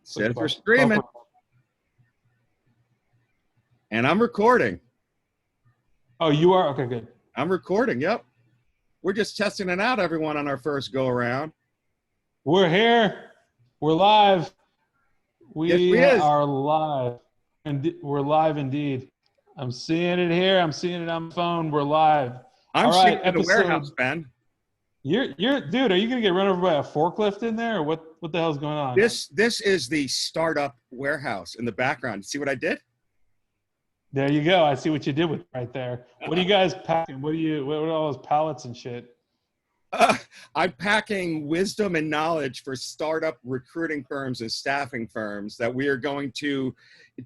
Set for streaming. And I'm recording. Oh, you are? Okay, good. I'm recording, yep. We're just testing it out, everyone, on our first go-around. We're here. We're live. We yes, are live. And we're live indeed. I'm seeing it here. I'm seeing it on the phone. We're live. I'm seeing it in the warehouse, Ben. You're dude, are you gonna get run over by a forklift in there, or what the hell's going on? This is the startup warehouse in the background. See what I did? There you go. I see what you did with right there. What are you guys packing? What are all those pallets and shit? I'm packing wisdom and knowledge for startup recruiting firms and staffing firms that we are going to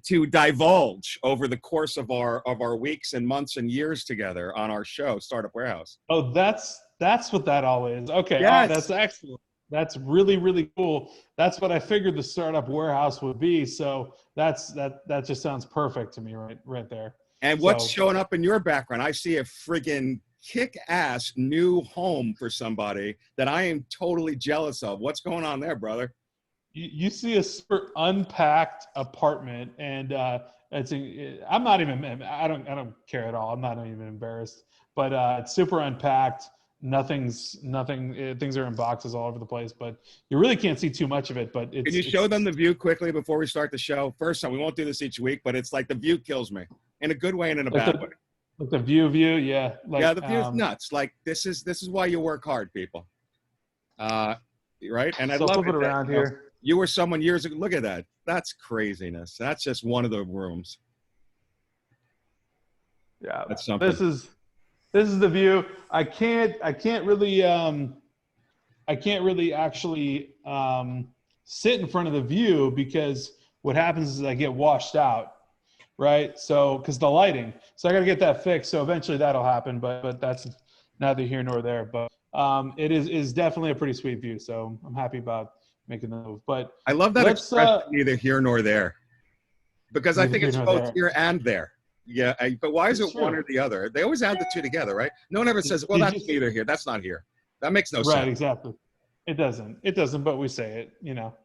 divulge over the course of our weeks and months and years together on our show, Startup Warehouse. Oh, that's what that all is. Okay, yes. Oh, that's excellent. That's really, really cool. That's what I figured the startup warehouse would be. So that just sounds perfect to me right there. And what's showing up in your background? I see a friggin' kick-ass new home for somebody that I am totally jealous of. What's going on there, brother? You see a super unpacked apartment, and I'm not even. I don't care at all. I'm not even embarrassed. But it's super unpacked. Things are in boxes all over the place, but you really can't see too much of it. But can you show them the view quickly before we start the show? First time, we won't do this each week, but it's like the view kills me in a good way and in a bad way. Like the view, yeah. Like, yeah, the view is nuts. Like this is why you work hard, people. Right? And I love it around here. You were someone years ago. Look at that. That's craziness. That's just one of the rooms. Yeah, that's something. This is the view. I can't really actually sit in front of the view because what happens is I get washed out, right? So because the lighting, so I got to get that fixed. So eventually that'll happen, but that's neither here nor there. But it is definitely a pretty sweet view. So I'm happy about making the move. But I love that expression, neither here nor there, because I think it's both here and there. Yeah, but why is it one or the other? They always add the two together, right? No one ever says, well, that's neither here. That's not here. That makes no sense. Right, exactly. It doesn't, but we say it, you know. All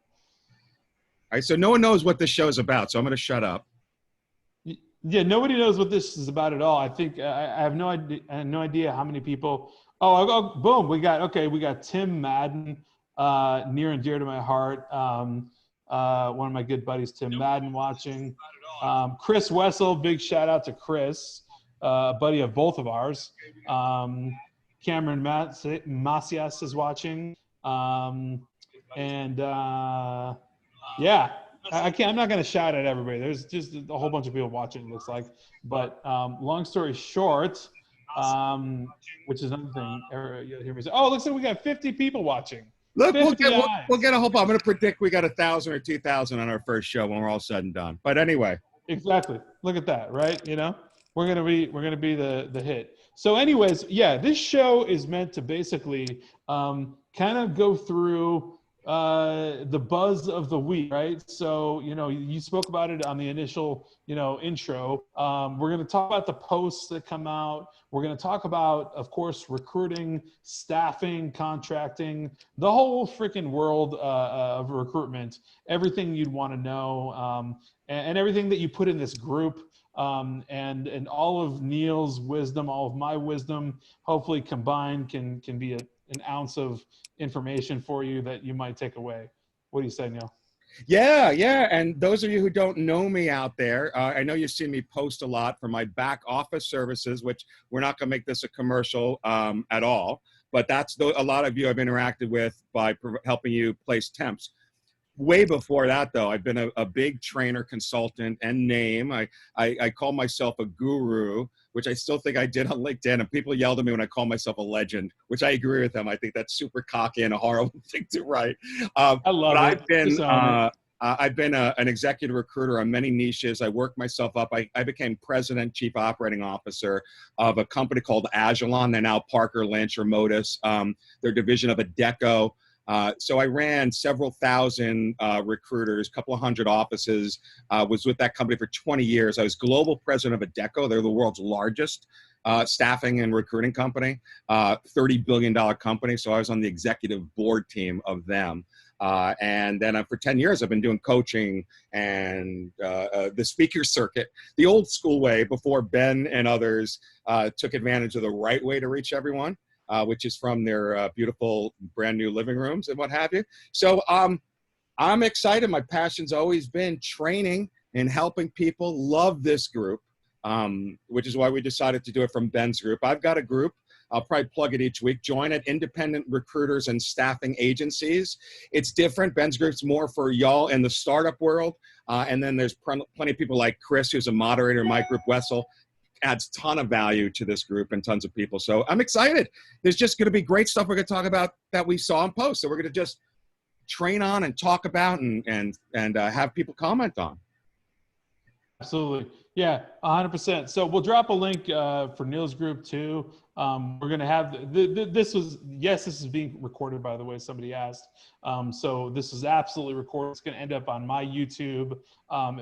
right, so no one knows what this show is about, so I'm going to shut up. Yeah, nobody knows what this is about at all. I think I have no idea how many people. Oh, boom, we got Tim Madden, near and dear to my heart. One of my good buddies, Tim Madden, watching. Chris Wessel, big shout out to Chris, a buddy of both of ours. Cameron Macias is watching. Yeah, I'm not going to shout at everybody. There's just a whole bunch of people watching, it looks like. But long story short, which is another thing, you'll hear me say, oh, looks like we got 50 people watching. Look, we'll get a whole. I'm going to predict we got 1,000 or 2,000 on our first show when we're all said and done. But anyway, exactly. Look at that, right? You know, we're gonna be the hit. So, anyways, yeah, this show is meant to basically kind of go through the buzz of the week, right? So, you know, you spoke about it on the initial, intro. We're going to talk about the posts that come out. We're going to talk about, of course, recruiting, staffing, contracting, the whole freaking world of recruitment, everything you'd want to know, and everything that you put in this group. And all of Neil's wisdom, all of my wisdom, hopefully combined can be an ounce of information for you that you might take away. What do you say, Neil? Yeah. And those of you who don't know me out there, I know you've seen me post a lot for my back office services, which we're not going to make this a commercial at all. But that's a lot of you I've interacted with by helping you place temps. Way before that, though, I've been a big trainer, consultant, and name. I call myself a guru, which I still think I did on LinkedIn. And people yelled at me when I call myself a legend, which I agree with them. I think that's super cocky and a horrible thing to write. I love it. I've been an executive recruiter on many niches. I worked myself up. I became president, chief operating officer of a company called Agilon. They're now Parker Lynch or Modus. Their division of Adecco. So I ran several thousand recruiters, a couple of hundred offices, was with that company for 20 years. I was global president of Adecco. They're the world's largest staffing and recruiting company, $30 billion company. So I was on the executive board team of them. And then for 10 years, I've been doing coaching and the speaker circuit, the old school way before Ben and others took advantage of the right way to reach everyone, which is from their beautiful brand new living rooms and what have you. So I'm excited. My passion's always been training and helping people. Love this group, which is why we decided to do it from Ben's group. I've got a group. I'll probably plug it each week. Join it, independent recruiters and staffing agencies. It's different. Ben's group's more for y'all in the startup world. And then there's plenty of people like Chris, who's a moderator in my group, Wessel, adds a ton of value to this group and tons of people. So I'm excited. There's just going to be great stuff we're going to talk about that we saw in posts. So we're going to just train on and talk about and have people comment on. Absolutely. Yeah, 100%. So we'll drop a link for Neil's group too. We're going to have, this is being recorded, by the way, somebody asked. So this is absolutely recorded. It's going to end up on my YouTube.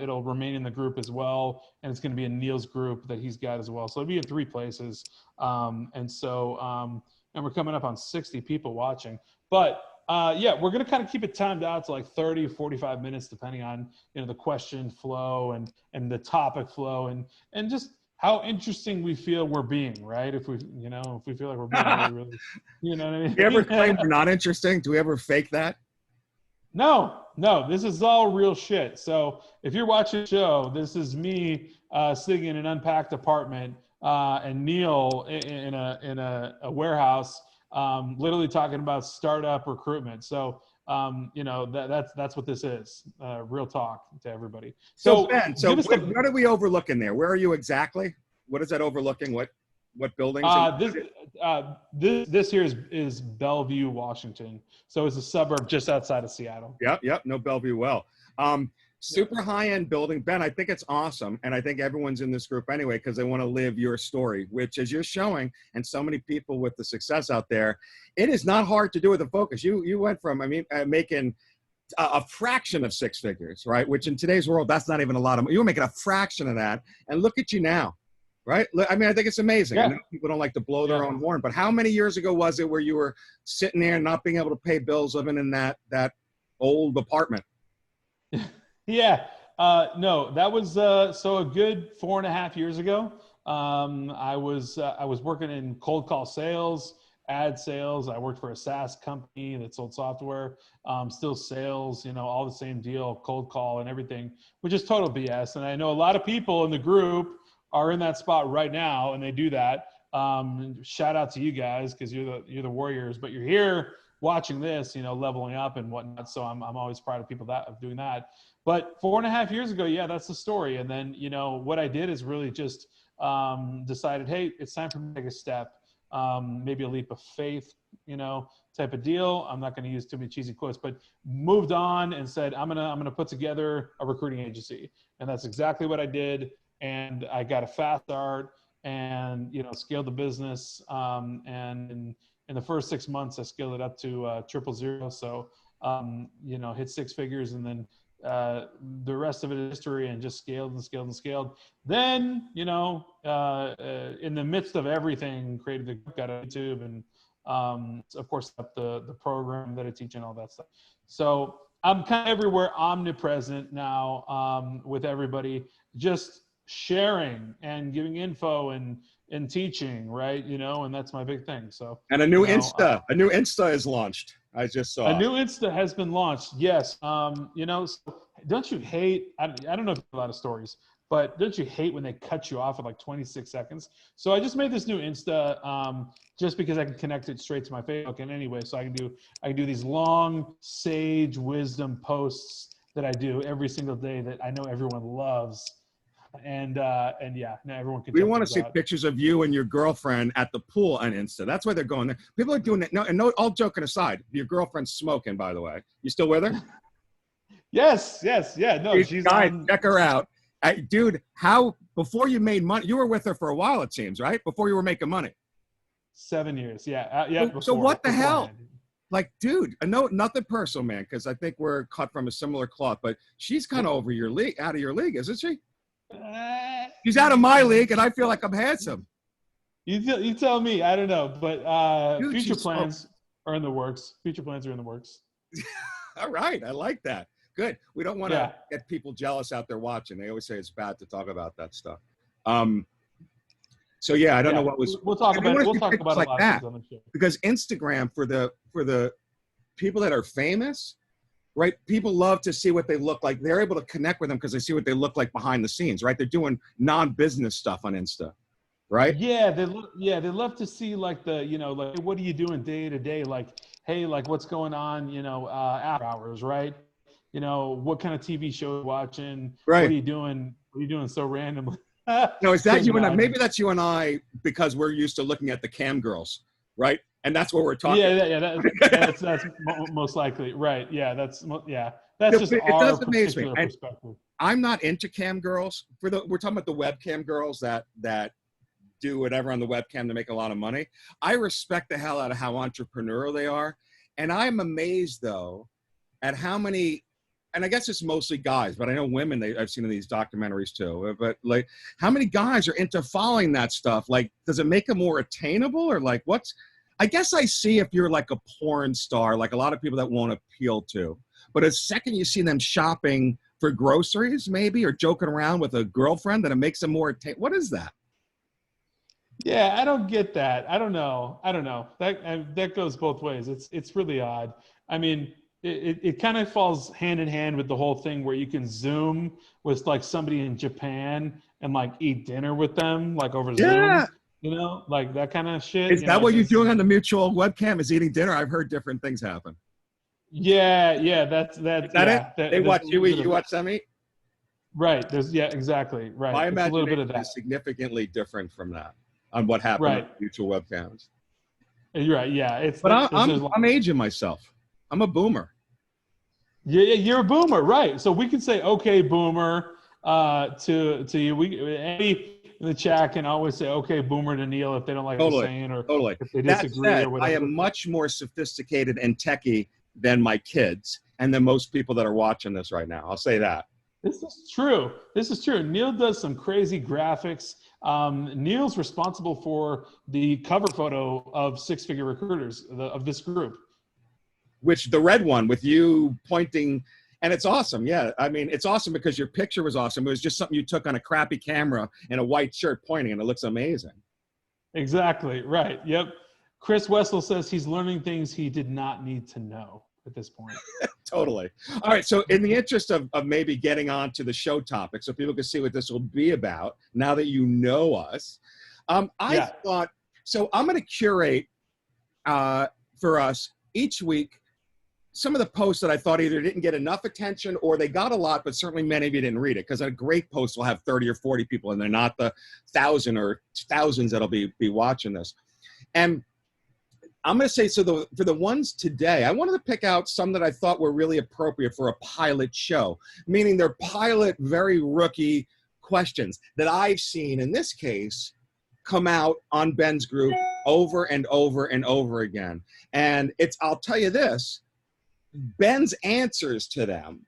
It'll remain in the group as well. And it's going to be in Neil's group that he's got as well. So it'll be in 3 places. And we're coming up on 60 people watching. But yeah, we're going to kind of keep it timed out to like 30, 45 minutes, depending on, the question flow and the topic flow and just how interesting we feel we're being, right? If we feel like we're being really, you know what I mean? Do you ever claim we're not interesting? Do we ever fake that? No, this is all real shit. So if you're watching the show, this is me sitting in an unpacked apartment and Neil in a warehouse, literally talking about startup recruitment. So, that's what this is, real talk to everybody. So Ben, what are we overlooking there? Where are you exactly? What is that overlooking? What buildings? This here is Bellevue, Washington. So it's a suburb just outside of Seattle. Yep. No, Bellevue well. Super high-end building. Ben, I think it's awesome. And I think everyone's in this group anyway because they want to live your story, which as you're showing, and so many people with the success out there, it is not hard to do with a focus. You went from, making a fraction of 6 figures, right? Which in today's world, that's not even a lot of money. You were making a fraction of that. And look at you now, right? I think it's amazing. Yeah. I know people don't like to blow their own horn, but how many years ago was it where you were sitting there and not being able to pay bills living in that old apartment? Yeah, no, that was so a good 4.5 years ago. I was working in cold call sales, ad sales. I worked for a SaaS company that sold software, still sales, all the same deal, cold call and everything, which is total BS. And I know a lot of people in the group are in that spot right now, and they do that. Shout out to you guys because you're the warriors, but you're here watching this, leveling up and whatnot. So I'm always proud of people of doing that. But 4.5 years ago, yeah, that's the story. And then, what I did is really just decided, hey, it's time for me to take a step, maybe a leap of faith, type of deal. I'm not going to use too many cheesy quotes, but moved on and said, I'm gonna put together a recruiting agency. And that's exactly what I did. And I got a fast start and, scaled the business. And in the first 6 months, I scaled it up to 000. So, hit 6 figures and then the rest of it is history and just scaled and scaled and scaled. Then, in the midst of everything, created the got a YouTube and, of course, up the program that I teach and all that stuff. So I'm kind of everywhere, omnipresent now with everybody, just sharing and giving info and teaching, right? And that's my big thing. So and a new Insta is launched. I just saw a new Insta has been launched. Yes. So don't you hate? I don't know if you have a lot of stories, but don't you hate when they cut you off at like 26 seconds? So I just made this new Insta just because I can connect it straight to my Facebook. And anyway, so I can do these long sage wisdom posts that I do every single day that I know everyone loves. And yeah, now everyone can. We want to see pictures of you and your girlfriend at the pool on Insta. That's why they're going there. People are doing it. No, all joking aside, your girlfriend's smoking, by the way. You still with her? Yes. Yeah. No, she's guys, check her out. Dude, before you made money, you were with her for a while, it seems, right? Before you were making money. 7 years. Yeah. So what the hell? Like, dude, I know nothing personal, man, because I think we're cut from a similar cloth, but she's kind of out of your league, isn't she? She's out of my league, and I feel like I'm handsome. You tell me. I don't know, but Dude, future plans are in the works. All right. I like that. Good. We don't want to Yeah. get people jealous out there watching. They always say it's bad to talk about that stuff. Um, so yeah, I don't know what was. We'll talk I mean, about we'll we'll see talk pictures about a like lot of that, things on the show. because Instagram for the people that are famous, right? People love to see what they look like. They're able to connect with them because they see what they look like behind the scenes, right? They're doing non-business stuff on Insta, right? Yeah, they love to see like the, like, what are you doing day to day? Like, hey, like what's going on, after hours, right? What kind of TV show are you watching? What Right. are you doing? What are you doing so randomly? No, is that Couldn't you and I? imagine. Maybe that's you and I, because we're used to looking at the cam girls, right? And that's what we're talking Yeah, about. that's most likely. Right. Yeah, that's just It our does amaze me. particular And perspective. I'm not into cam girls. We're talking about the webcam girls that do whatever on the webcam to make a lot of money. I respect the hell out of how entrepreneurial they are. And I'm amazed though at how many, and I guess it's mostly guys, but I know women I've seen in these documentaries too, but like how many guys are into following that stuff? Like, does it make them more attainable, or like I guess I see if you're like a porn star, like a lot of people that won't appeal to, but a second you see them shopping for groceries maybe, or joking around with a girlfriend, that it makes them more what is that? Yeah, I don't get that. I don't know. That goes both ways. It's really odd. I mean, it kind of falls hand in hand with the whole thing where you can Zoom with like somebody in Japan and like eat dinner with them like over Yeah. Zoom, like that kind of shit. Is that what you're doing on the mutual webcam, is eating dinner? I've heard different things happen. Yeah, Is that it? They there's watch a you little eat, bit you of watch them eat? right. Exactly right. My It's a little bit imagination of that. is significantly different from that on what happened on Right. mutual webcams. You're right. Yeah, it's But there's a lot. I'm aging myself. I'm a boomer. Yeah, you're a boomer, right? So we can say "okay, boomer" to you. Anybody in the chat can always say "okay, boomer" to Neil if they don't like the Totally, saying or totally. if they That disagree said, or I whatever. am much more sophisticated and techie than my kids and than most people that are watching this right now. I'll say that. This is true. This is true. Neil does some crazy graphics. Neil's responsible for the cover photo of Six Figure Recruiters of this group. Which the red one with you pointing, and it's awesome. Yeah, I mean, it's awesome because your picture was awesome. It was just something you took on a crappy camera in a white shirt pointing, and it looks amazing. Exactly. Right. Yep. Chris Wessel says he's learning things he did not need to know at this point. Totally. All right. So in the interest of maybe getting on to the show topic so people can see what this will be about now that you know us, I thought, so I'm going to curate for us each week some of the posts that I thought either didn't get enough attention or they got a lot, but certainly many of you didn't read it, because a great post will have 30 or 40 people and they're not the 1,000 or thousands that'll be watching this. And I'm going to say, so for the ones today, I wanted to pick out some that I thought were really appropriate for a pilot show, meaning they're pilot, very rookie questions that I've seen, in this case, come out on Ben's group over and over and over again. And I'll tell you this, Ben's answers to them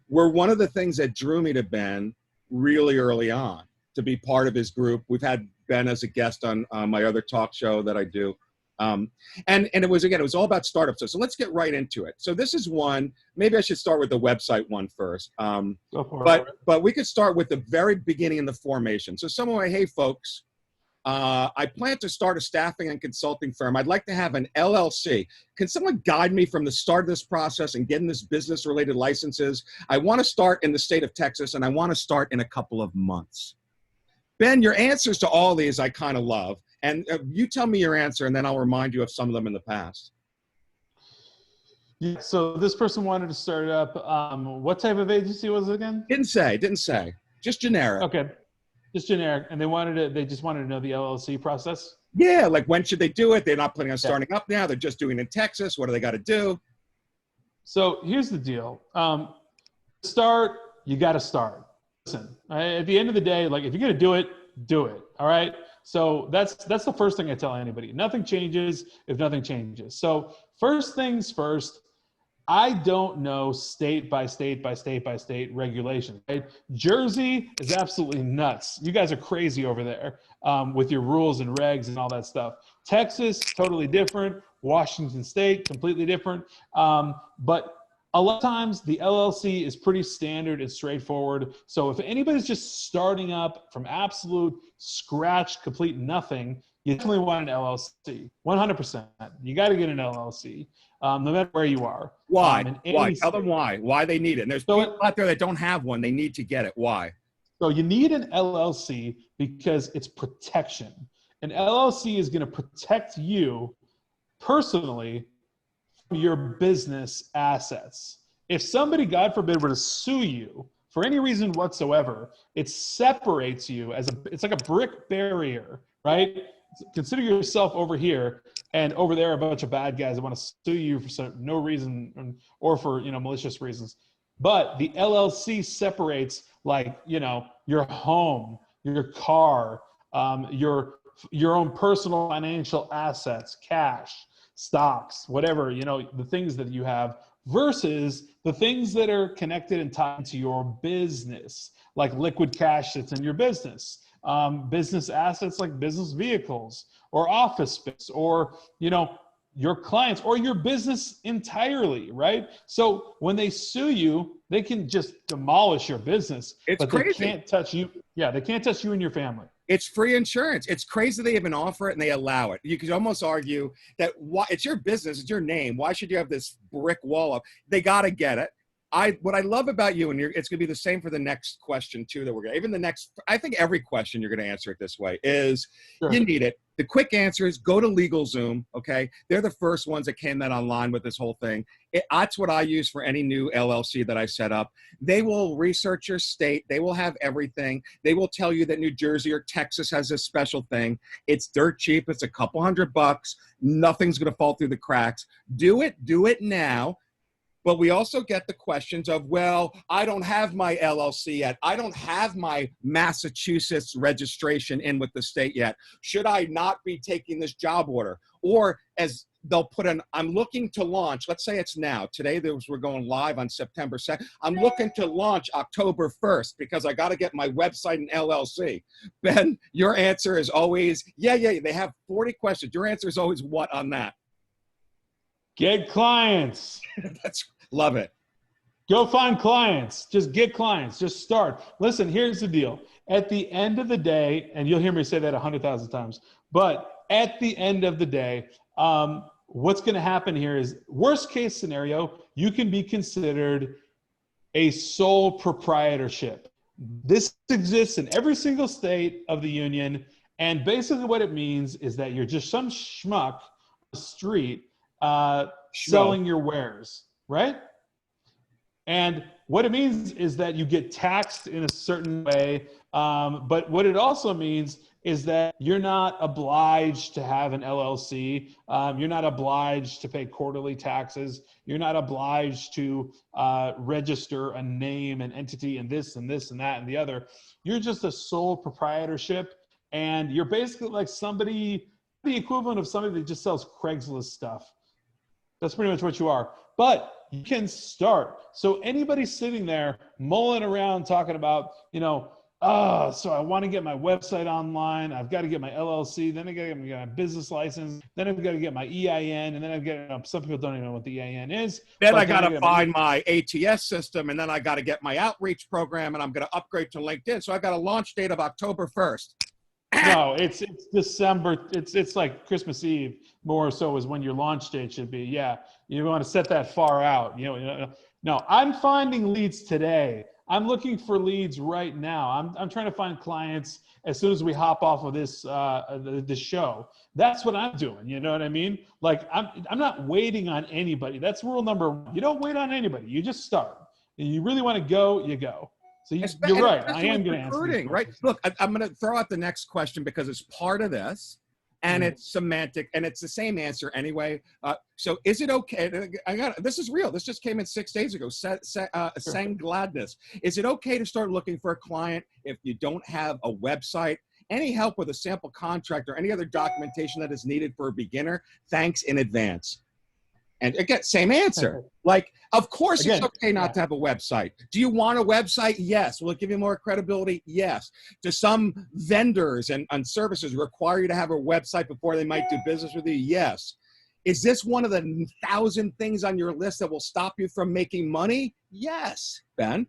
were one of the things that drew me to Ben really early on, to be part of his group. We've had Ben as a guest on my other talk show that I do. And it was all about startups. So let's get right into it. So this is one, maybe I should start with the website one first. But we could start with the very beginning in the formation. So someone like, hey folks, I plan to start a staffing and consulting firm. I'd like to have an LLC. Can someone guide me from the start of this process and getting this business related licenses? I want to start in the state of Texas and I want to start in a couple of months. Ben, your answers to all these I kind of love. And you tell me your answer, and then I'll remind you of some of them in the past. Yeah, so this person wanted to start up. What type of agency was it again? Didn't say. Just generic. Okay, just generic. And they just wanted to know the LLC process? Yeah, like when should they do it? They're not planning on starting up now. They're just doing it in Texas. What do they got to do? So here's the deal. You got to start. Listen, at the end of the day, like if you're going to do it, do it. All right. So that's the first thing I tell anybody. Nothing changes if nothing changes. So first things first, I don't know state by state regulations. Right? Jersey is absolutely nuts. You guys are crazy over there with your rules and regs and all that stuff. Texas, totally different. Washington State, completely different. But A lot of times the LLC is pretty standard and straightforward. So if anybody's just starting up from absolute scratch, complete nothing, you definitely want an LLC, 100%. You got to get an LLC, no matter where you are. Why? In Why? any Tell them state. why they need it. And there's people out there that don't have one. They need to get it. Why? So you need an LLC because it's protection. An LLC is going to protect you personally from your business assets. If somebody, God forbid, were to sue you for any reason whatsoever, it separates you it's like a brick barrier, right? Consider yourself over here, and over there a bunch of bad guys that want to sue you for no reason or for malicious reasons. But the LLC separates, like, your home, your car, your own personal financial assets, cash, stocks, whatever, the things that you have, versus the things that are connected and tied to your business, like liquid cash that's in your business, business assets like business vehicles or office space, or, your clients or your business entirely, right? So when they sue you, they can just demolish your business, but crazy. They can't touch you. Yeah, they can't touch you and your family. It's free insurance. It's crazy they even offer it and they allow it. You could almost argue that it's your business, it's your name. Why should you have this brick wall up? They got to get it. What I love about you, and it's going to be the same for the next question too, that we're going to, even the next, I think every question you're going to answer it this way is, sure, you need it. The quick answer is go to LegalZoom, okay? They're the first ones that came out online with this whole thing. That's what I use for any new LLC that I set up. They will research your state. They will have everything. They will tell you that New Jersey or Texas has this special thing. It's dirt cheap. It's a couple $100. Nothing's going to fall through the cracks. Do it now. But we also get the questions of, well, I don't have my LLC yet. I don't have my Massachusetts registration in with the state yet. Should I not be taking this job order? Or as they'll put I'm looking to launch, let's say it's now. Today, we're going live on September 2nd. I'm looking to launch October 1st because I got to get my website and LLC. Ben, your answer is always, yeah, they have 40 questions. Your answer is always what on that? Get clients. Love it. Go find clients. Just get clients. Just start. Listen, here's the deal. At the end of the day, and you'll hear me say that 100,000 times, but at the end of the day, what's going to happen here is, worst case scenario, you can be considered a sole proprietorship. This exists in every single state of the union. And basically what it means is that you're just some schmuck on the street selling your wares, right? And what it means is that you get taxed in a certain way. But what it also means is that you're not obliged to have an LLC. You're not obliged to pay quarterly taxes. You're not obliged to register a name, an entity, and this and this and that and the other. You're just a sole proprietorship. And you're basically like the equivalent of somebody that just sells Craigslist stuff. That's pretty much what you are. But you can start. So anybody sitting there mulling around talking about, so I want to get my website online. I've got to get my LLC. Then I got to get my business license. Then I've got to get my EIN. And then I've got some people don't even know what the EIN is. Then I got to find my ATS system. And then I got to get my outreach program. And I'm going to upgrade to LinkedIn. So I got a launch date of October 1st. No, it's December. It's like Christmas Eve more so is when your launch date should be. Yeah, you want to set that far out. No, I'm finding leads today. I'm looking for leads right now. I'm trying to find clients as soon as we hop off of this show. That's what I'm doing. You know what I mean? Like I'm not waiting on anybody. That's rule number one. You don't wait on anybody. You just start. And you really want to go, you go. So you're right. I am going to answer recruiting, right? Look, I'm going to throw out the next question because it's part of this, and it's semantic, and it's the same answer anyway. So is it okay? This is real. This just came in 6 days ago. Sang Gladness. Is it okay to start looking for a client if you don't have a website? Any help with a sample contract or any other documentation that is needed for a beginner? Thanks in advance. And again, same answer. Like, of course it's okay not to have a website. Do you want a website? Yes. Will it give you more credibility? Yes. Do some vendors and services require you to have a website before they might do business with you? Yes. Is this one of the 1,000 things on your list that will stop you from making money? Yes, Ben.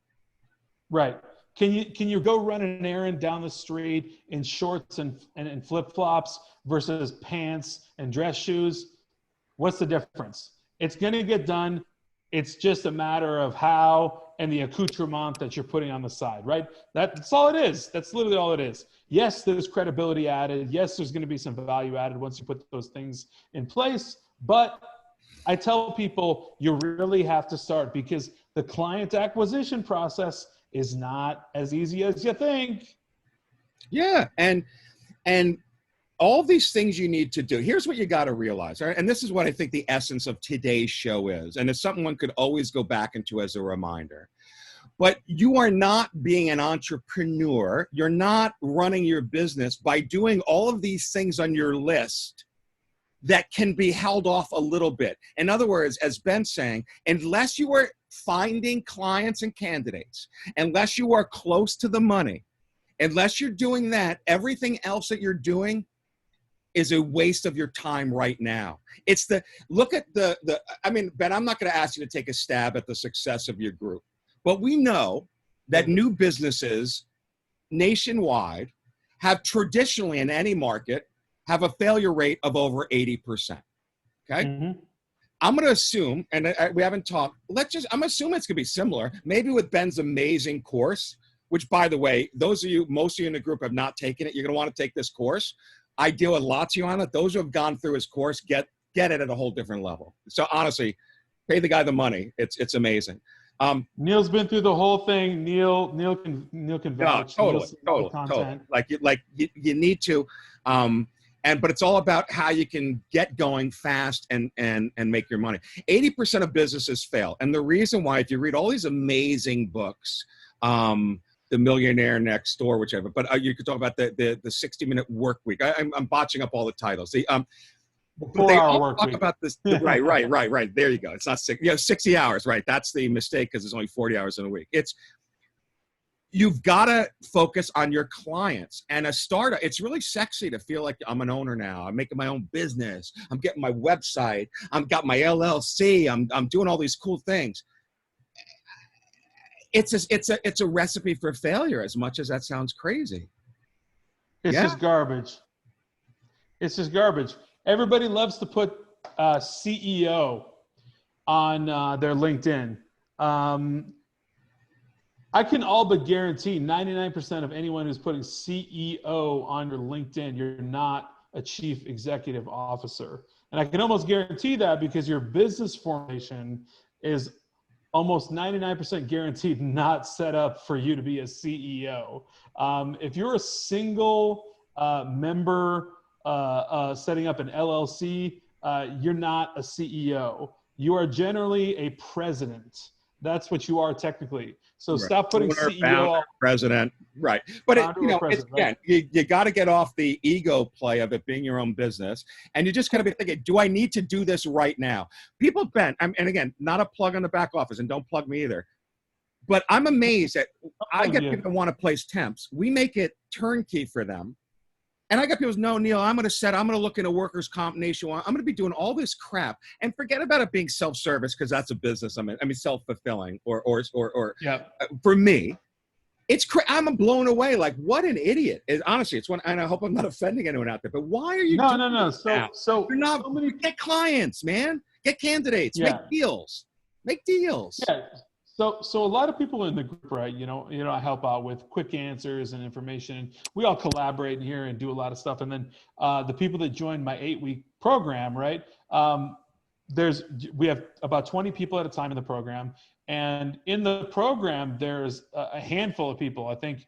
Right. Can you go run an errand down the street in shorts and flip-flops versus pants and dress shoes? What's the difference? It's going to get done. It's just a matter of how and the accoutrement that you're putting on the side, right? That's all it is. That's literally all it is. Yes, there's credibility added. Yes, there's going to be some value added once you put those things in place. But I tell people you really have to start, because the client acquisition process is not as easy as you think. Yeah, and all these things you need to do. Here's what you got to realize, all right? And this is what I think the essence of today's show is, and it's something one could always go back into as a reminder. But you are not being an entrepreneur. You're not running your business by doing all of these things on your list that can be held off a little bit. In other words, as Ben's saying, unless you are finding clients and candidates, unless you are close to the money, unless you're doing that, everything else that you're doing is a waste of your time right now. It's look at I mean, Ben, I'm not going to ask you to take a stab at the success of your group, but we know that new businesses nationwide have traditionally in any market have a failure rate of over 80%. Okay. Mm-hmm. I'm going to assume, and we haven't talked, I'm assuming it's going to be similar, maybe with Ben's amazing course, which by the way, most of you in the group have not taken it. You're going to want to take this course. I deal with lots of you on it. Those who have gone through his course get it at a whole different level. So honestly, pay the guy the money. It's amazing. Neil's been through the whole thing. Neil can vouch. No, totally. Like you need to, but it's all about how you can get going fast and make your money. 80% of businesses fail, and the reason why, if you read all these amazing books, The Millionaire Next Door, whichever. But you could talk about the 60-minute work week. I'm botching up all the titles. But they all talk about this. Right. There you go. It's not 60 hours. Right. That's the mistake, because it's only 40 hours in a week. You've got to focus on your clients. And a startup, it's really sexy to feel like I'm an owner now. I'm making my own business. I'm getting my website. I've got my LLC. I'm doing all these cool things. It's a recipe for failure, as much as that sounds crazy. It's just garbage. It's just garbage. Everybody loves to put CEO on their LinkedIn. I can all but guarantee 99% of anyone who's putting CEO on your LinkedIn, you're not a chief executive officer. And I can almost guarantee that because your business formation is almost 99% guaranteed not set up for you to be a CEO. If you're a single member setting up an LLC, you're not a CEO. You are generally a president. That's what you are technically. So right. Stop putting Owner, CEO. Founder, president, right? But again, you got to get off the ego play of it being your own business, and you just got to be thinking, do I need to do this right now? People, Ben, and again, not a plug on the back office, and don't plug me either. But I'm amazed that I get people who want to place temps. We make it turnkey for them. And I got people who know, Neil, I'm going to look into workers' comp nationwide. I'm going to be doing all this crap, and forget about it being self-service, because that's a business. I mean, self-fulfilling or yeah. For me, I'm blown away. Like, what an idiot! Honestly, it's one, and I hope I'm not offending anyone out there. But why are you? No. So you're not. Get clients, man. Get candidates. Yeah. Make deals. Yeah. So a lot of people in the group, right? I help out with quick answers and information. We all collaborate in here and do a lot of stuff. And then the people that joined my 8-week program, right? We have about 20 people at a time in the program. And in the program, there's a handful of people, I think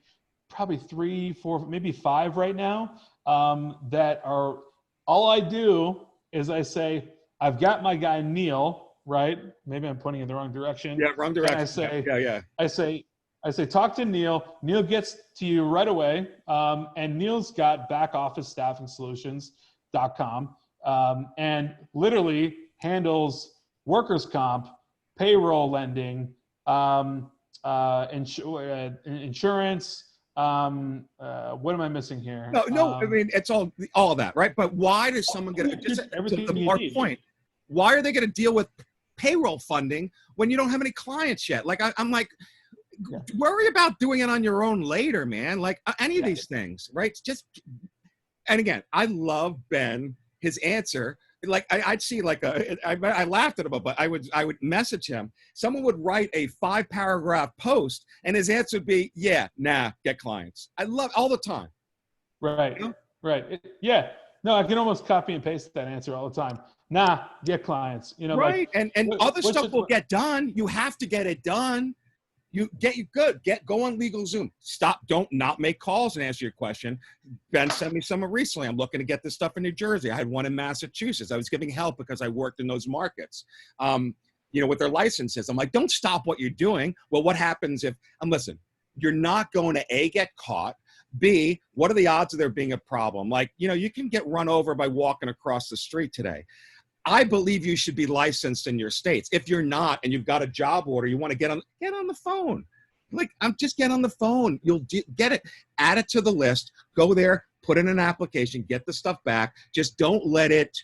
probably 3, 4, maybe 5 right now, that are, all I do is I say, I've got my guy, Neil, right? Maybe I'm pointing in the wrong direction. Yeah, wrong direction. And I say, talk to Neil. Neil gets to you right away. And Neil's got backofficestaffing.com, and literally handles workers' comp, payroll lending, insurance. What am I missing here? No. I mean, it's all of that, right? But why does someone get to more point? Why are they going to deal with payroll funding when you don't have any clients yet? Like, I'm like, Yeah. worry about doing it on your own later, man. Like any of these things, right? Just, and again, I love Ben, his answer. Like I'd see like I laughed at him, but I would message him. Someone would write a 5-paragraph post and his answer would be, yeah, nah, get clients. I love all the time. Right. You know? Right. Yeah. No, I can almost copy and paste that answer all the time. Nah, get clients. You know, Right. like And other what stuff should, will get done. You have to get it done. You go on LegalZoom. Stop, don't not make calls and answer your question. Ben sent me some recently. I'm looking to get this stuff in New Jersey. I had one in Massachusetts. I was giving help because I worked in those markets. With their licenses. I'm like, don't stop what you're doing. Well, what happens if, listen, you're not going to A, get caught. B, what are the odds of there being a problem? Like, you can get run over by walking across the street today. I believe you should be licensed in your states. If you're not, and you've got a job order, you want to get on the phone. Like, I'm just get on the phone. You'll get it, add it to the list, go there, put in an application, get the stuff back. Just don't let it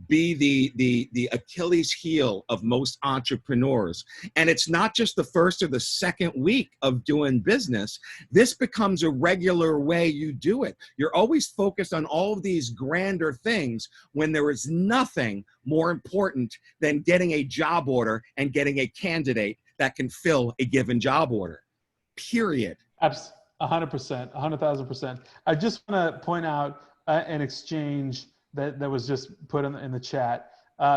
be the Achilles heel of most entrepreneurs. And it's not just the first or the second week of doing business. This becomes a regular way you do it. You're always focused on all of these grander things when there is nothing more important than getting a job order and getting a candidate that can fill a given job order. Period. 100%, 100,000%. I just want to point out an exchange that was just put in the chat.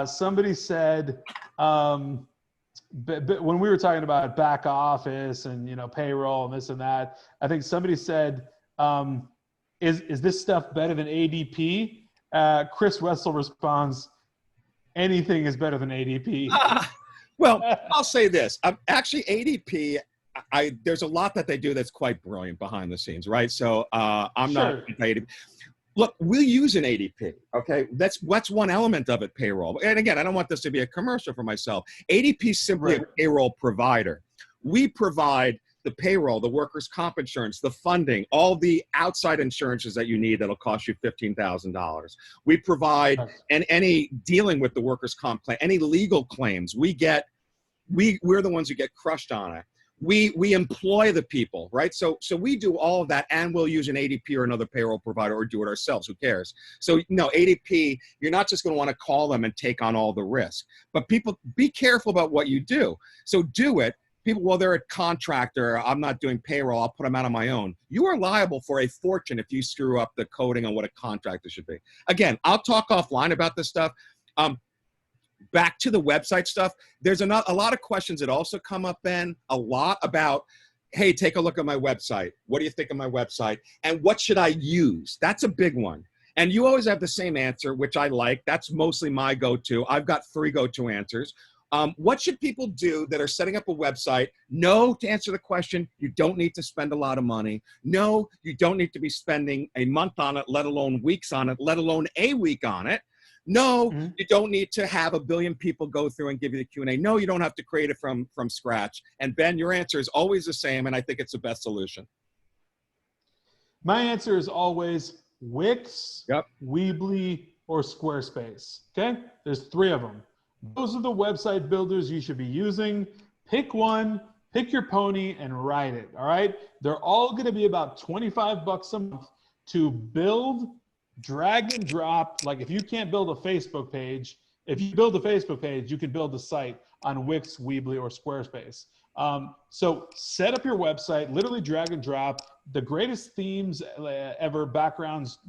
Somebody said, when we were talking about back office and payroll and this and that, I think somebody said, is this stuff better than ADP? Chris Wessel responds, anything is better than ADP. Well, I'll say this. Actually, ADP, there's a lot that they do that's quite brilliant behind the scenes, right? So I'm not ADP. Look, we'll use an ADP, okay? That's one element of it, payroll. And again, I don't want this to be a commercial for myself. ADP is simply a payroll provider. We provide the payroll, the workers' comp insurance, the funding, all the outside insurances that you need that'll cost you $15,000. We provide, and any dealing with the workers' comp claim, any legal claims, we're the ones who get crushed on it. We employ the people, right? So we do all of that, and we'll use an ADP or another payroll provider or do it ourselves. Who cares? So no, ADP, you're not just going to want to call them and take on all the risk. But people, be careful about what you do. So do it. People, well, they're a contractor. I'm not doing payroll. I'll put them out on my own. You are liable for a fortune if you screw up the coding on what a contractor should be. Again, I'll talk offline about this stuff. Back to the website stuff, there's a lot of questions that also come up, Ben, a lot about, hey, take a look at my website. What do you think of my website? And what should I use? That's a big one. And you always have the same answer, which I like. That's mostly my go-to. I've got 3 go-to answers. What should people do that are setting up a website? No, to answer the question, you don't need to spend a lot of money. No, you don't need to be spending a month on it, let alone weeks on it, let alone a week on it. No, you don't need to have 1 billion people go through and give you the Q&A. No, you don't have to create it from scratch. And Ben, your answer is always the same, and I think it's the best solution. My answer is always Wix, Weebly, or Squarespace. Okay? There's 3 of them. Those are the website builders you should be using. Pick one, pick your pony, and ride it. All right? They're all going to be about $25 a month to build, drag and drop. Like if you can't build a Facebook page, if you build a Facebook page, you can build a site on Wix, Weebly, or Squarespace. So set up your website, literally drag and drop the greatest themes ever, backgrounds,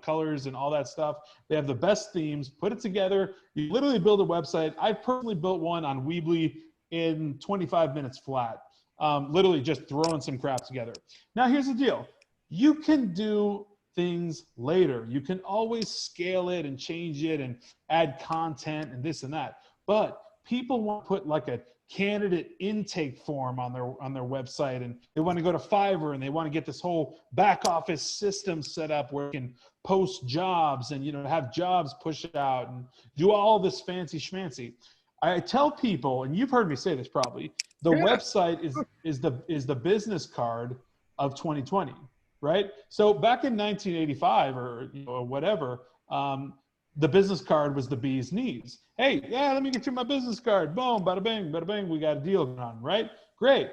colors and all that stuff. They have the best themes, put it together. You literally build a website. I've personally built one on Weebly in 25 minutes flat, literally just throwing some crap together. Now here's the deal. You can do things later. You can always scale it and change it and add content and this and that. But people want to put like a candidate intake form on their website, and they want to go to Fiverr and they want to get this whole back office system set up where you can post jobs and have jobs push out and do all this fancy schmancy. I tell people, and you've heard me say this probably, the website is the business card of 2020. Right? So back in 1985 or whatever, the business card was the bee's knees. Hey, yeah, let me get you my business card. Boom, bada bing, we got a deal going on, right? Great.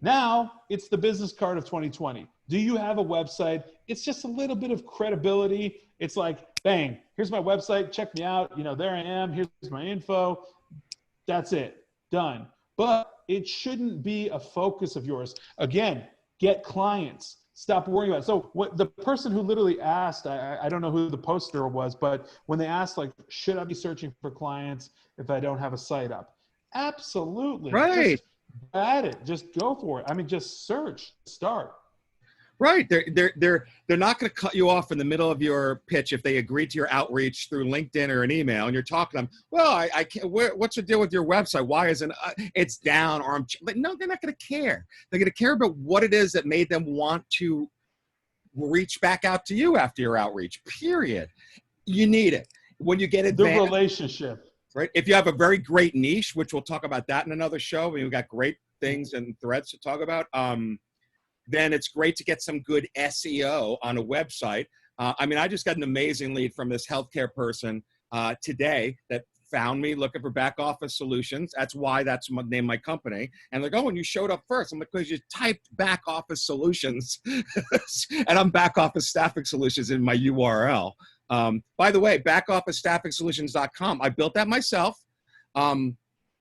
Now it's the business card of 2020. Do you have a website? It's just a little bit of credibility. It's like, bang, here's my website. Check me out. You know, there I am. Here's my info. That's it. Done. But it shouldn't be a focus of yours. Again, get clients. Stop worrying about it. So what the person who literally asked, I don't know who the poster was, but when they asked, like, should I be searching for clients if I don't have a site up? Absolutely. Right. Just at it. Just go for it. I mean, just search, start. Right. They're not going to cut you off in the middle of your pitch if they agree to your outreach through LinkedIn or an email, and you're talking to them. Well, I can't. What's the deal with your website? Why isn't it's down? Or no, they're not going to care. They're going to care about what it is that made them want to reach back out to you after your outreach. Period. You need it when you get advanced. The relationship. Right. If you have a very great niche, which we'll talk about that in another show, we've got great things and threads to talk about. Then it's great to get some good SEO on a website. I mean, I just got an amazing lead from this healthcare person today that found me looking for back office solutions. That's why that's my name, my company. And they're like, oh, and you showed up first. I'm like, because you typed back office solutions and I'm back office staffing solutions in my URL. By the way, backofficestaffingsolutions.com. I built that myself.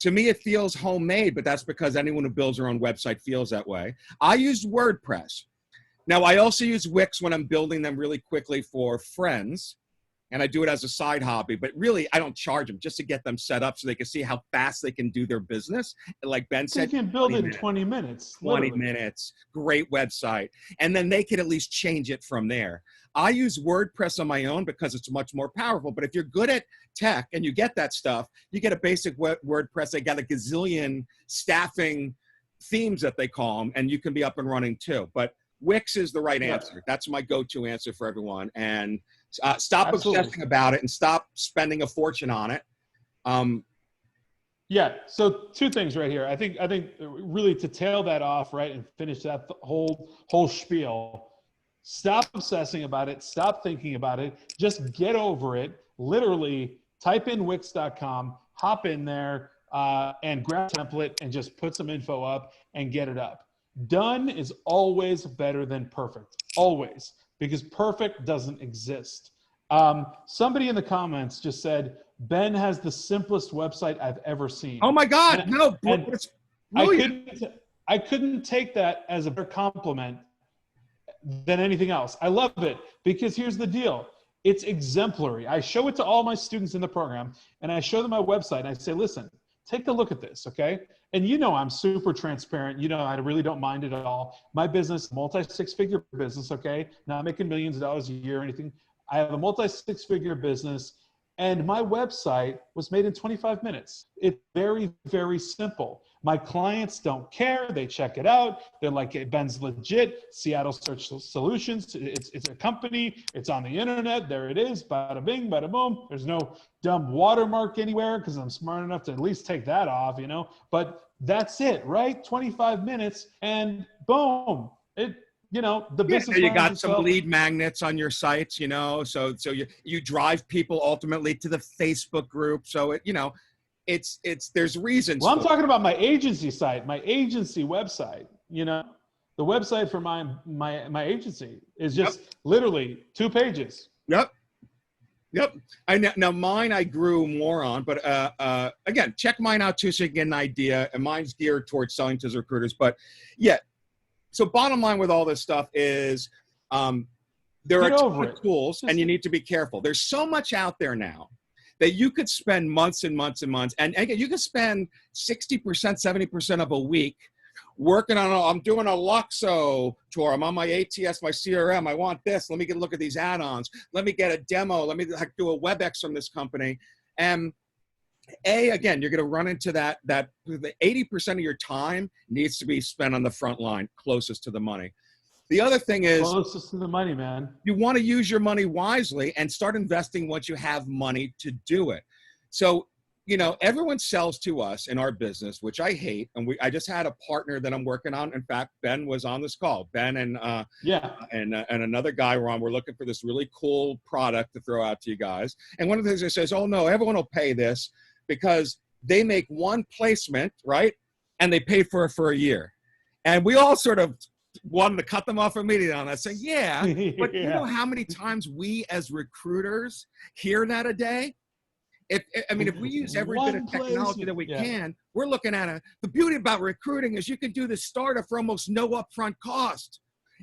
To me, it feels homemade, but that's because anyone who builds their own website feels that way. I use WordPress. Now, I also use Wix when I'm building them really quickly for friends, and I do it as a side hobby, but really, I don't charge them just to get them set up so they can see how fast they can do their business. And like Ben said, you can build it in 20 minutes. 20 minutes, great website. And then they can at least change it from there. I use WordPress on my own because it's much more powerful. But if you're good at tech and you get that stuff, you get a basic WordPress. They got a gazillion staffing themes that they call them, and you can be up and running too. But Wix is the right answer. That's my go-to answer for everyone. And stop obsessing about it and stop spending a fortune on it. Yeah. So two things right here. I think really to tail that off, right, and finish that whole spiel. Stop obsessing about it. Stop thinking about it. Just get over it. Literally type in Wix.com, hop in there, and grab a template and just put some info up and get it up. Done is always better than perfect. Always. Because perfect doesn't exist. Somebody in the comments just said, Ben has the simplest website I've ever seen. Oh my God. I couldn't take that as a better compliment than anything else. I love it because here's the deal. It's exemplary. I show it to all my students in the program and I show them my website and I say, listen, take a look at this, okay? And you know I'm super transparent. You know I really don't mind it at all. My business, multi-six-figure business, okay? Not making millions of dollars a year or anything. I have a multi-six-figure business and my website was made in 25 minutes. It's very, very simple. My clients don't care. They check it out. They're like, hey, Ben's legit. Seattle Search Solutions. It's a company. It's on the internet. There it is. Bada bing, bada boom. There's no dumb watermark anywhere because I'm smart enough to at least take that off, you know. But that's it, right? 25 minutes and boom. The business. You got some lead magnets on your sites, you know. So you drive people ultimately to the Facebook group. So there's reasons. Well, I'm talking about my agency site, my agency website. You know, the website for my agency is just literally 2 pages. Yep. Now mine I grew more on, but again, check mine out too so you can get an idea. And mine's geared towards selling to recruiters. But yeah, so bottom line with all this stuff is there are tons of tools, and you need to be careful. There's so much out there now that you could spend months and months and months. And again, you could spend 60%, 70% of a week working on, I'm doing a Luxo tour. I'm on my ATS, my CRM. I want this. Let me get a look at these add-ons. Let me get a demo. Let me do a WebEx from this company. And again, you're going to run into that the 80% of your time needs to be spent on the front line, closest to the money. The other thing is closest to the money, man. You want to use your money wisely and start investing once you have money to do it. So you know, everyone sells to us in our business, which I hate. And I just had a partner that I'm working on. In fact, Ben was on this call. Ben and another guy were on. We're looking for this really cool product to throw out to you guys. And one of the things he says, oh no, everyone will pay this because they make one placement, right? And they pay for it for a year. And we all sort of wanted to cut them off immediately on that, saying, yeah, but you know how many times we as recruiters hear that a day? If we use every bit of technology that we can, we're looking at the beauty about recruiting is you can do this startup for almost no upfront cost.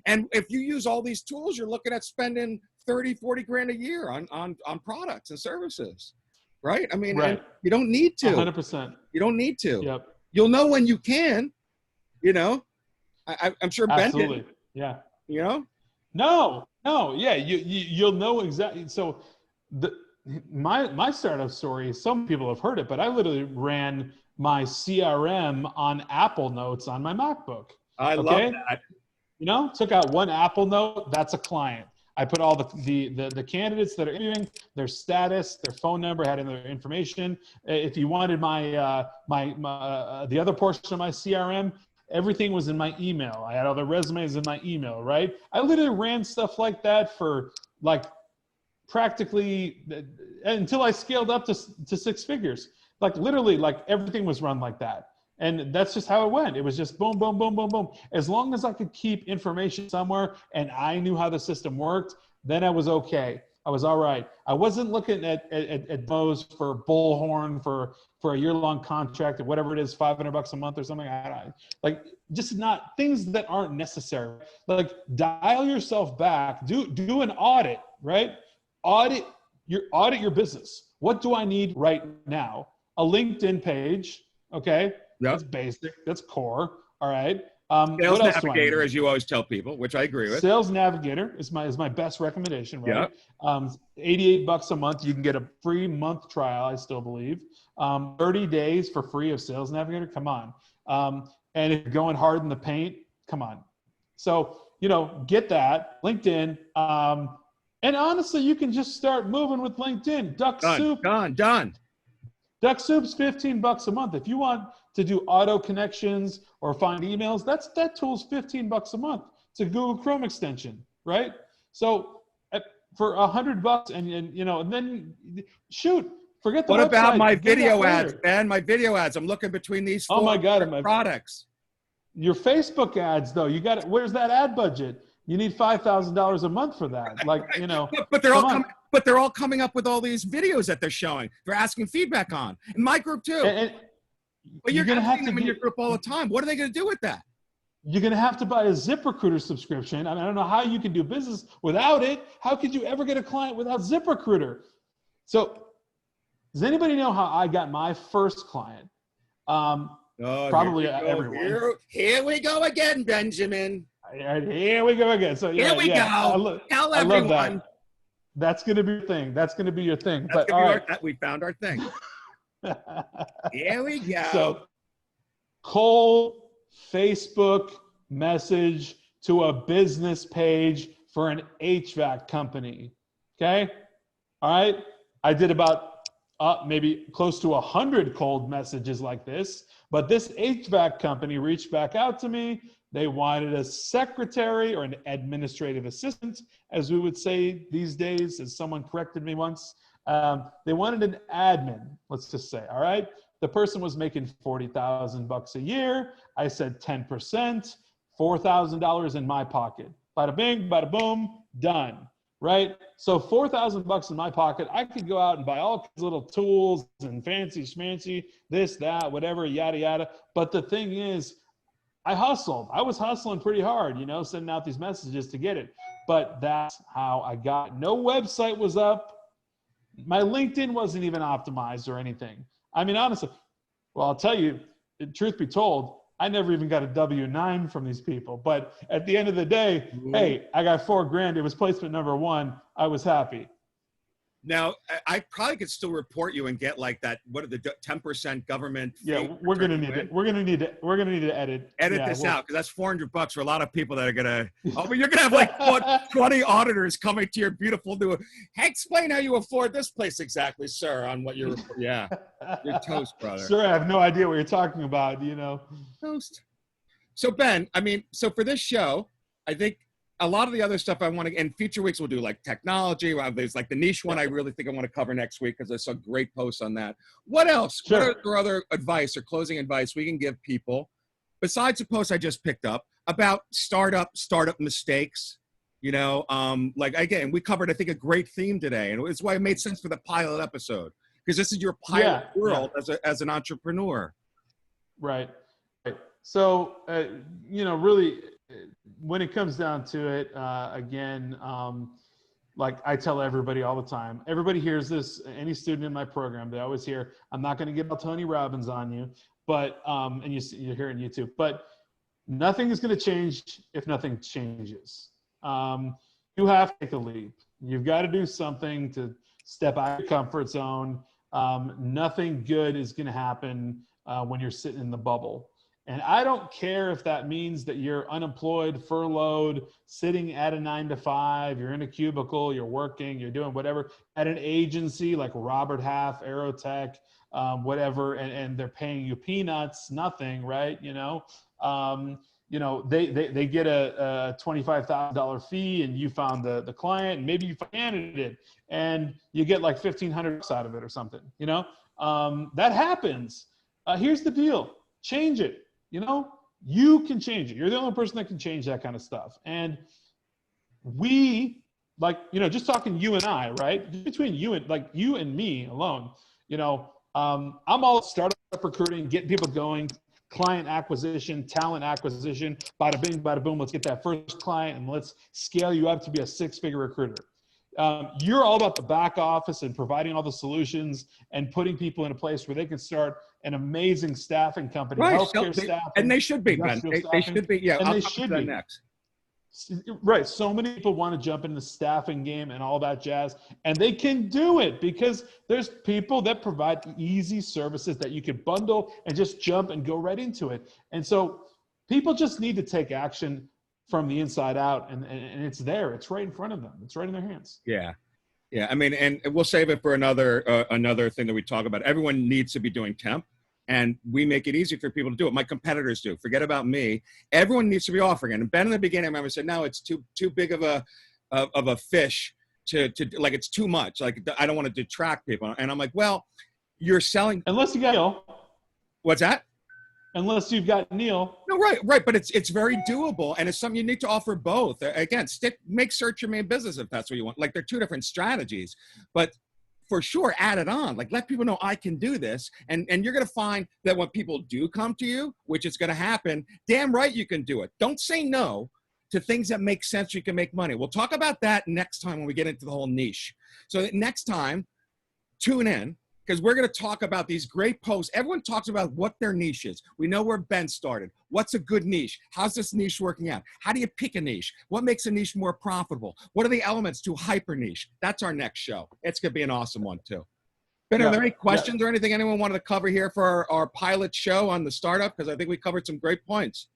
And if you use all these tools, you're looking at spending 30, 40 grand a year on products and services, right? I mean, right. You don't need to. 100%. You don't need to. Yep. You'll know when you can, you know. I'm sure Ben Absolutely. did. Yeah. You know? No. Yeah. You'll know exactly. So my startup story, some people have heard it, but I literally ran my CRM on Apple Notes on my MacBook. I love that. You know, took out one Apple Note, that's a client. I put all the candidates that are interviewing, their status, their phone number, had their information. If you wanted my the other portion of my CRM, everything was in my email. I had all the resumes in my email, right? I literally ran stuff like that for like practically until I scaled up to 6 figures. Like literally, like everything was run like that. And that's just how it went. It was just boom, boom, boom, boom, boom. As long as I could keep information somewhere and I knew how the system worked, then I was okay. I was all right. I wasn't looking at those for bullhorn for a year-long contract or whatever it is, $500 a month or something. Like just not things that aren't necessary. Like dial yourself back, do an audit, right? Audit your business. What do I need right now? A LinkedIn page, okay? Yep. That's basic. That's core. All right. Sales Navigator, as you always tell people, which I agree with. Sales Navigator is my best recommendation, right? Yep. $88 a month. You can get a free month trial, I still believe. 30 days for free of Sales Navigator. Come on. And if you're going hard in the paint, come on. So, you know, get that. LinkedIn. And honestly, you can just start moving with LinkedIn. Done. Duck Soup's $15 a month. If you want to do auto connections or find emails, that tool's $15 a month. It's a Google Chrome extension, right? So for $100 and you know, and then shoot, forget the website. What about my video ads, man? My video ads. I'm looking between these four products. Your Facebook ads, though, you got it. Where's that ad budget? You need $5,000 a month for that. Like, you know, but they're all coming up with all these videos that they're showing. They're asking feedback on. In my group too. But you're going to have them in your group all the time. What are they going to do with that? You're going to have to buy a ZipRecruiter subscription. I mean, I don't know how you can do business without it. How could you ever get a client without ZipRecruiter? So does anybody know how I got my first client? Probably everyone. Here we go again, Benjamin. Here we go again. So here we go. Tell everyone. That's going to be your thing. That's going to be your thing. But all right, we found our thing. Here we go. So, cold Facebook message to a business page for an HVAC company. Okay. All right. I did about maybe close to 100 cold messages like this, but this HVAC company reached back out to me. They wanted a secretary or an administrative assistant, as we would say these days, as someone corrected me once. They wanted an admin, let's just say, all right? The person was making $40,000 a year. I said 10%, $4,000 in my pocket. Bada bing, bada boom, done, right? So $4,000 in my pocket, I could go out and buy all kinds of little tools and fancy schmancy, this, that, whatever, yada, yada. But the thing is, I hustled. I was hustling pretty hard, you know, sending out these messages to get it. But that's how I got it. No website was up. My LinkedIn wasn't even optimized or anything. I mean, honestly, well, I'll tell you, truth be told, I never even got a W-9 from these people. But at the end of the day, hey, I got $4,000. It was placement number 1. I was happy. Now, I probably could still report you and get like that. What are the 10% government? Yeah, we're gonna need it. We're gonna need to edit This we'll, out, because that's $400 for a lot of people that are gonna. Oh, but you're gonna have like 20 auditors coming to your beautiful new. Hey, explain how you afford this place exactly, sir. On what you're. Yeah, you're toast, brother. Sir, I have no idea what you're talking about. Toast. So Ben, I mean, so for this show, I think a lot of the other stuff I want to, and future weeks we'll do like technology. There's like the niche one I really think I want to cover next week because I saw great posts on that. What else? Sure. What are other advice or closing advice we can give people besides the post I just picked up about startup mistakes? Like again, we covered I think a great theme today, and it's why it made sense for the pilot episode because this is your pilot world as an entrepreneur. Right. So really. When it comes down to it, again, like I tell everybody all the time, everybody hears this, any student in my program, they always hear, I'm not going to get all Tony Robbins on you, but, and you hear it on YouTube, but nothing is going to change if nothing changes. You have to take a leap. You've got to do something to step out of your comfort zone. Nothing good is going to happen when you're sitting in the bubble. And I don't care if that means that you're unemployed, furloughed, sitting at a 9-to-5, you're in a cubicle, you're working, you're doing whatever at an agency like Robert Half, Aerotech, whatever, and they're paying you peanuts, nothing, right? They get a $25,000 fee, and you found the client, and maybe you financed it, and you get like $1,500 out of it or something. That happens. Here's the deal: change it. You can change it. You're the only person that can change that kind of stuff. And we, just talking you and I, right? Between you and me alone, I'm all startup recruiting, getting people going, client acquisition, talent acquisition, bada bing, bada boom. Let's get that first client and let's scale you up to be a 6-figure recruiter. You're all about the back office and providing all the solutions and putting people in a place where they can start an amazing staffing company, right. healthcare staffing. And they should be, Ben. They should be. Yeah, and I'll they come should to that be. next. Right. So many people want to jump in the staffing game and all that jazz, and they can do it because there's people that provide easy services that you can bundle and just jump and go right into it. And so people just need to take action from the inside out, and it's there. It's right in front of them. It's right in their hands. Yeah. I mean, and we'll save it for another thing that we talk about. Everyone needs to be doing temp, and we make it easy for people to do it. My competitors do. Forget about me. Everyone needs to be offering it. And Ben in the beginning, I remember said, no, it's too big of a fish to like, it's too much. Like, I don't want to detract people. And I'm like, well, you're selling. Unless you got Neil. What's that? Unless you've got Neil. No, right. But it's very doable, and it's something you need to offer both. Again, make search your main business if that's what you want. Like, they're two different strategies, but for sure, add it on. Like, let people know I can do this, and you're gonna find that when people do come to you, which is gonna happen, damn right you can do it. Don't say no to things that make sense. You can make money. We'll talk about that next time when we get into the whole niche. So next time, tune in, because we're going to talk about these great posts. Everyone talks about what their niche is. We know where Ben started. What's a good niche? How's this niche working out? How do you pick a niche? What makes a niche more profitable? What are the elements to hyper niche? That's our next show. It's going to be an awesome one too. Ben, are there any questions or anything anyone wanted to cover here for our pilot show on the startup? Because I think we covered some great points.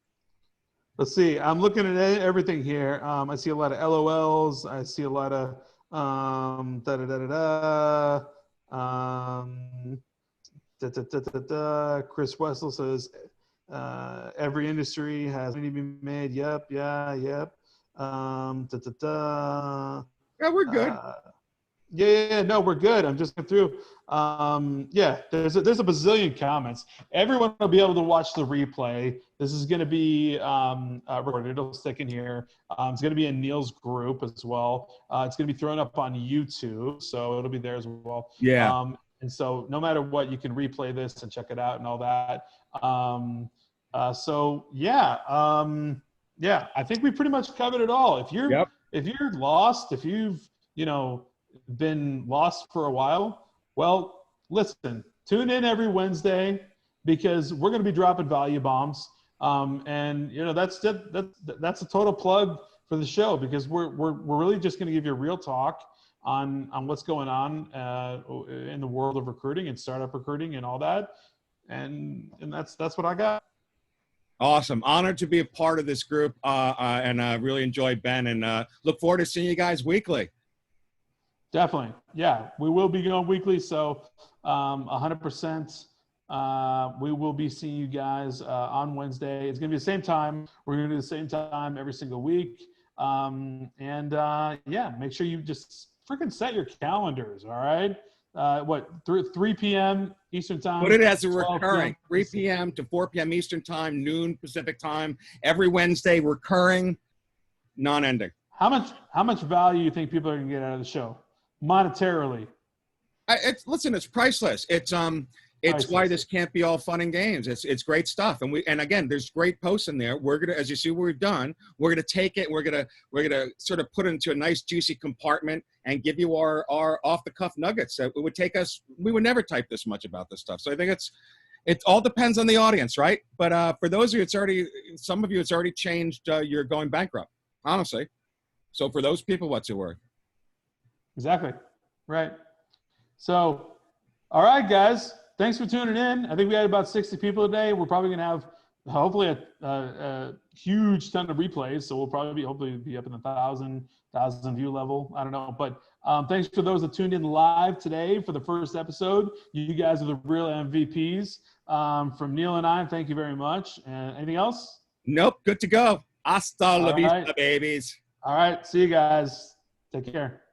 Let's see. I'm looking at everything here. I see a lot of LOLs. I see a lot of Chris Wessel says every industry has money to be made. Yep. Yeah, we're good. No, we're good. I'm just going through. There's a bazillion comments. Everyone will be able to watch the replay. This is going to be recorded. It'll stick in here. It's going to be in Neil's group as well. It's going to be thrown up on YouTube, so it'll be there as well. Yeah. And so no matter what, you can replay this and check it out and all that. I think we pretty much covered it all. If you're lost, if you've been lost for a while, well, listen, tune in every Wednesday because we're going to be dropping value bombs. That's a total plug for the show because we're really just going to give you real talk. on what's going on in the world of recruiting and startup recruiting and all that. And that's what I got. Awesome. Honored to be a part of this group, and really enjoyed Ben, and look forward to seeing you guys weekly. Definitely. Yeah, we will be going weekly. So 100%. We will be seeing you guys on Wednesday. It's going to be the same time. We're going to do the same time every single week. Yeah, make sure you just freaking set your calendars. All right. 3 p.m. Eastern time. Put it as a recurring 3 p.m. to 4 p.m. Eastern time, noon Pacific time, every Wednesday, recurring, non-ending. How much value you think people are going to get out of the show monetarily? Listen, it's priceless. It's priceless. Why this can't be all fun and games. It's great stuff. And again, there's great posts in there. We're gonna, as you see what we've done, we're gonna take it and we're gonna sort of put it into a nice juicy compartment and give you our off the cuff nuggets. That it would take us. We would never type this much about this stuff. So I think it all depends on the audience, right? But for those of you, some of you, it's already changed. You're going bankrupt, honestly. So for those people, what's it worth? Exactly. Right. So, all right, guys. Thanks for tuning in. I think we had about 60 people today. We're probably going to have hopefully a huge ton of replays. So we'll probably hopefully be up in the 1,000 view level. I don't know. But thanks for those that tuned in live today for the first episode. You guys are the real MVPs. From Neil and I, thank you very much. Anything else? Nope. Good to go. Hasta la vista, babies. All right. See you guys. Take care.